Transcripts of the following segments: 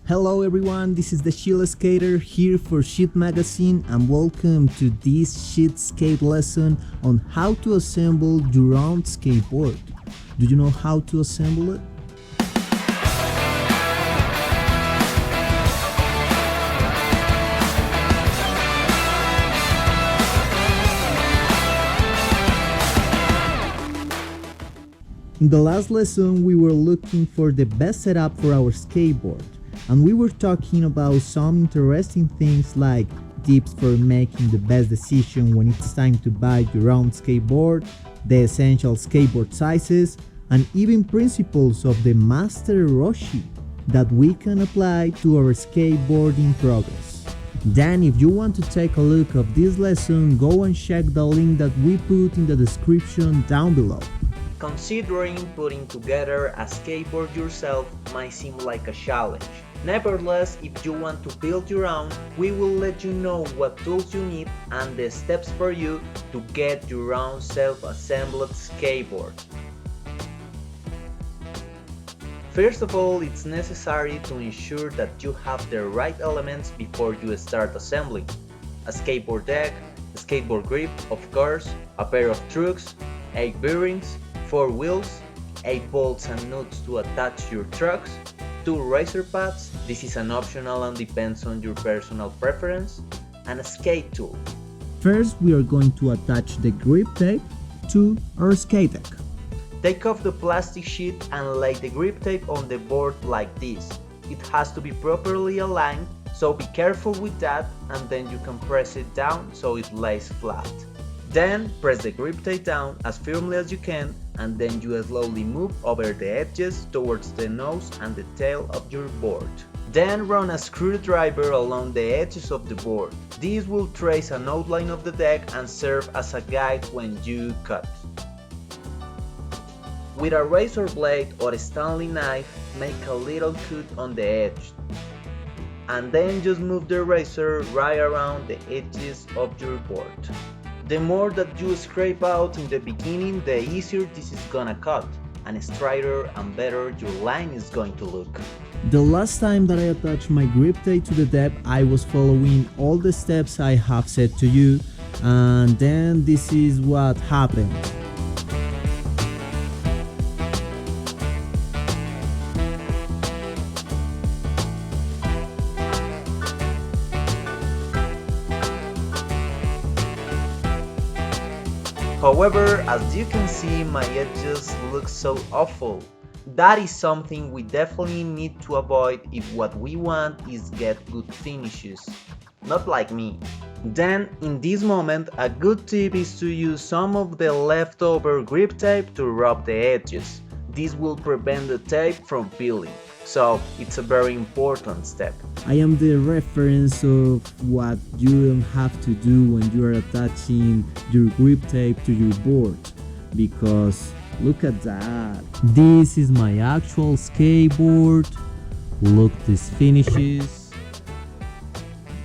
Hello everyone, this is the Chill Skater here for Shit Magazine and welcome to this shit skate lesson on how to assemble your own skateboard. Do you know how to assemble it? In the last lesson we were looking for the best setup for our skateboard. And we were talking about some interesting things like tips for making the best decision when it's time to buy your own skateboard, the essential skateboard sizes, and even principles of the Master Roshi that we can apply to our skateboarding progress. Then if you want to take a look of this lesson, go and check the link that we put in the description down below. Considering putting together a skateboard yourself might seem like a challenge. Nevertheless, if you want to build your own, we will let you know what tools you need and the steps for you to get your own self-assembled skateboard. First of all, it's necessary to ensure that you have the right elements before you start assembling. A skateboard deck, a skateboard grip, of course, a pair of trucks, 8 bearings, 4 wheels, 8 bolts and nuts to attach your trucks, 2 racer pads, this is an optional and depends on your personal preference, and a skate tool. First we are going to attach the grip tape to our skate deck. Take off the plastic sheet and lay the grip tape on the board like this. It has to be properly aligned, so be careful with that and then you can press it down so it lays flat. Then press the grip tape down as firmly as you can and then you slowly move over the edges towards the nose and the tail of your board. Then run a screwdriver along the edges of the board. This will trace an outline of the deck and serve as a guide when you cut. With a razor blade or a Stanley knife, make a little cut on the edge. And then just move the razor right around the edges of your board. The more that you scrape out in the beginning, the easier this is gonna cut, and straighter and better your line is going to look. The last time that I attached my grip tape to the deck, I was following all the steps I have said to you, and then this is what happened. However, as you can see, my edges look so awful. That is something we definitely need to avoid if what we want is get good finishes. Not like me. Then, in this moment, a good tip is to use some of the leftover grip tape to rub the edges. This will prevent the tape from peeling. So, it's a very important step. I am the reference of what you don't have to do when you are attaching your grip tape to your board, because look at that. This is my actual skateboard. Look these finishes.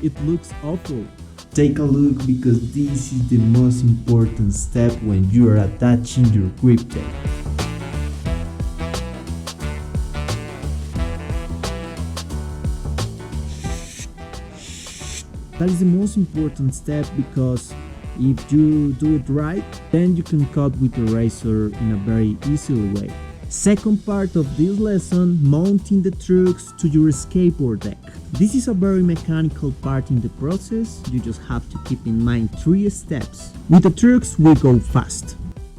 It looks awful. Take a look because this is the most important step when you are attaching your grip tape. That is the most important step because if you do it right, then you can cut with a razor in a very easy way. Second part of this lesson, mounting the trucks to your skateboard deck. This is a very mechanical part in the process. You just have to keep in mind 3 steps. With the trucks, we go fast.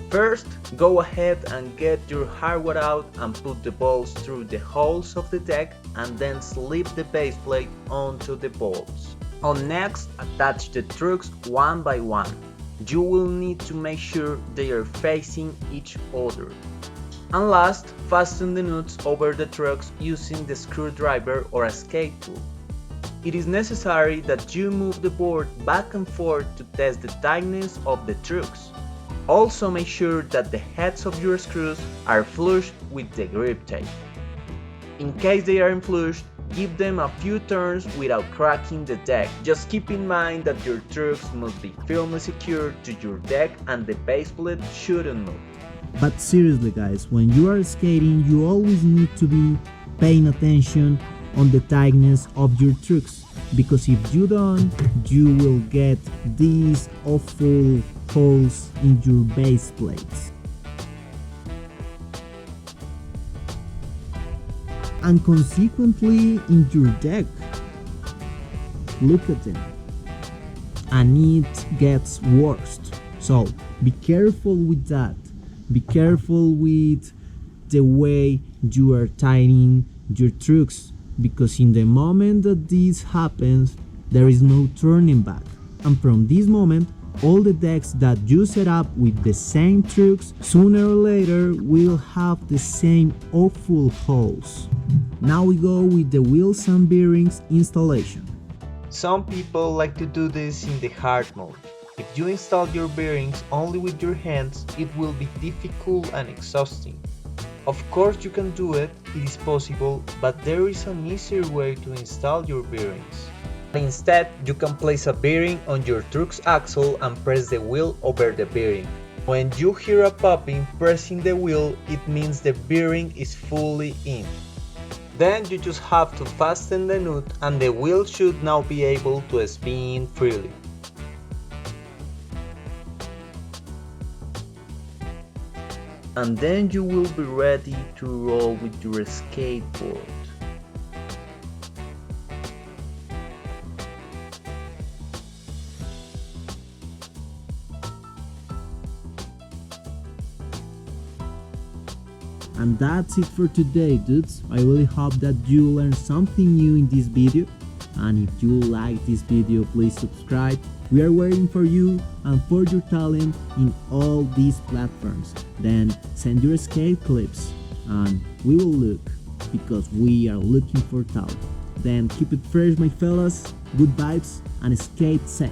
First, go ahead and get your hardware out and put the bolts through the holes of the deck and then slip the base plate onto the bolts. Next, attach the trucks one by one. You will need to make sure they are facing each other. And last, fasten the nuts over the trucks using the screwdriver or a skate tool. It is necessary that you move the board back and forth to test the tightness of the trucks. Also make sure that the heads of your screws are flush with the grip tape. In case they aren't flush, give them a few turns without cracking the deck. Just keep in mind that your trucks must be firmly secured to your deck and the base plate shouldn't move. But seriously guys, when you are skating, you always need to be paying attention on the tightness of your trucks, because if you don't, you will get these awful holes in your base plates. And consequently in your deck. Look at them. And it gets worse. So be careful with that. Be careful with the way you are tightening your trucks, because in the moment that this happens, there is no turning back. And from this moment, all the decks that you set up with the same trucks sooner or later will have the same awful holes. Now we go with the wheels and bearings installation. Some people like to do this in the hard mode. If you install your bearings only with your hands, it will be difficult and exhausting. Of course you can do it, it is possible, but there is an easier way to install your bearings. Instead, you can place a bearing on your truck's axle and press the wheel over the bearing. When you hear a popping pressing the wheel, it means the bearing is fully in. Then you just have to fasten the nut and the wheel should now be able to spin freely. And then you will be ready to roll with your skateboard. And that's it for today, dudes. I really hope that you learned something new in this video. And if you like this video, please subscribe. We are waiting for you and for your talent in all these platforms. Then send your skate clips and we will look, because we are looking for talent. Then keep it fresh, my fellas. Good vibes and skate safe.